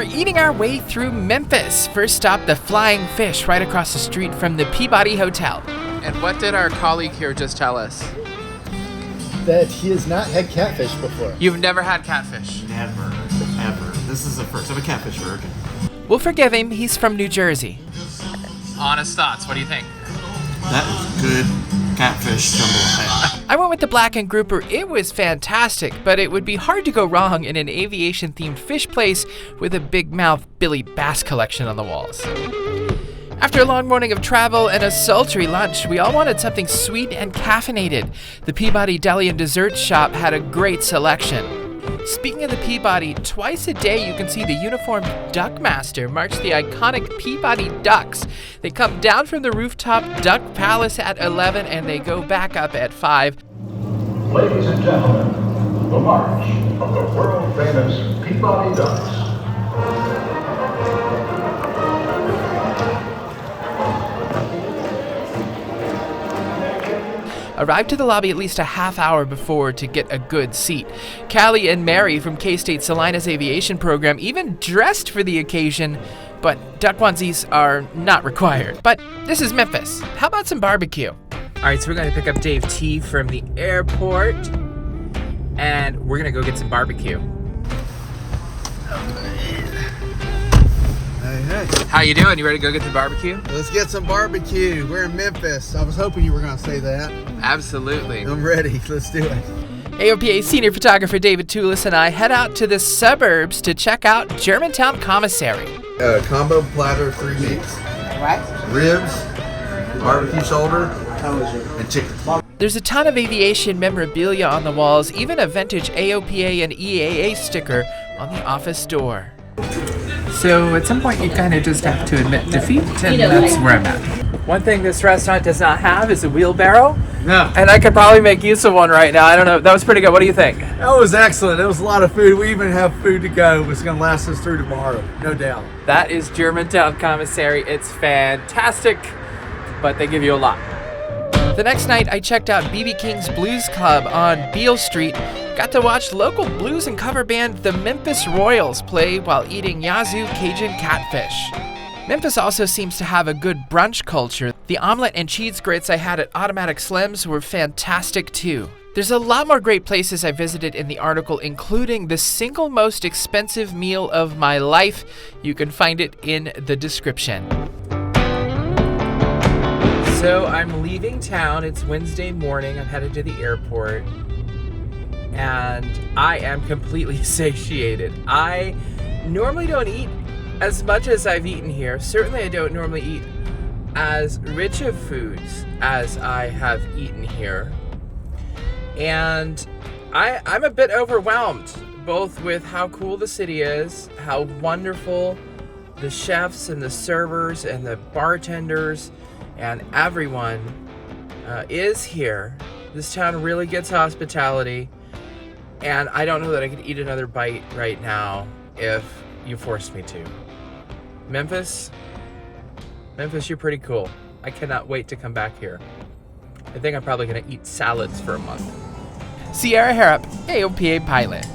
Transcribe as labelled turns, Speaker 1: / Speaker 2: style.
Speaker 1: eating our way through Memphis. First stop, the Flying Fish, right across the street from the Peabody Hotel. And what did our colleague here just tell us?
Speaker 2: That he has not had catfish before.
Speaker 1: You've never had catfish?
Speaker 3: Never, ever. This is the first. I'm a catfish virgin.
Speaker 1: We'll forgive him. He's from New Jersey. Honest thoughts. What do you think?
Speaker 3: That is good catfish jambalaya.
Speaker 1: I went with the blackened grouper. It was fantastic, but it would be hard to go wrong in an aviation-themed fish place with a big mouth Billy Bass collection on the walls. After a long morning of travel and a sultry lunch, we all wanted something sweet and caffeinated. The Peabody Deli and Dessert Shop had a great selection. Speaking of the Peabody, twice a day you can see the uniformed Duckmaster march the iconic Peabody Ducks. They come down from the rooftop Duck Palace at 11 and they go back up at 5.
Speaker 4: Ladies and gentlemen, the march of the world-famous Peabody Ducks.
Speaker 1: Arrived to the lobby at least a half hour before to get a good seat. Callie and Mary from K-State Salinas Aviation Program even dressed for the occasion, but duck onesies are not required. But this is Memphis. How about some barbecue? All right, so we're going to pick up Dave T from the airport, and we're going to go get some barbecue.
Speaker 2: Hey.
Speaker 1: How you doing? You ready to go get the barbecue?
Speaker 2: Let's get some barbecue. We're in Memphis. I was hoping you were going to say that.
Speaker 1: Absolutely.
Speaker 2: I'm ready. Let's do it.
Speaker 1: AOPA senior photographer David Toulis and I head out to the suburbs to check out Germantown Commissary.
Speaker 5: Combo platter, 3 meats.
Speaker 6: Right?
Speaker 5: Ribs, barbecue shoulder, and chicken.
Speaker 1: There's a ton of aviation memorabilia on the walls, even a vintage AOPA and EAA sticker on the office door. So at some point you kind of just have to admit defeat, and that's where I'm at. One thing this restaurant does not have is a wheelbarrow.
Speaker 2: No.
Speaker 1: And I could probably make use of one right now. I don't know. That was pretty good. What do you think?
Speaker 2: That was excellent. It was a lot of food. We even have food to go. It's going to last us through tomorrow, no doubt.
Speaker 1: That is Germantown Commissary. It's fantastic, but they give you a lot. The next night, I checked out B.B. King's Blues Club on Beale Street. Got to watch local blues and cover band the Memphis Royals play while eating Yazoo Cajun catfish. Memphis also seems to have a good brunch culture. The omelet and cheese grits I had at Automatic Slim's were fantastic too. There's a lot more great places I visited in the article, including the single most expensive meal of my life. You can find it in the description. So I'm leaving town. It's Wednesday morning. I'm headed to the airport. And I am completely satiated. I normally don't eat as much as I've eaten here. Certainly I don't normally eat as rich of foods as I have eaten here. And I'm a bit overwhelmed, both with how cool the city is, how wonderful the chefs and the servers and the bartenders and everyone is here. This town really gets hospitality. And I don't know that I could eat another bite right now if you forced me to. Memphis, you're pretty cool. I cannot wait to come back here. I think I'm probably going to eat salads for a month. Sierra Harrop, AOPA pilot.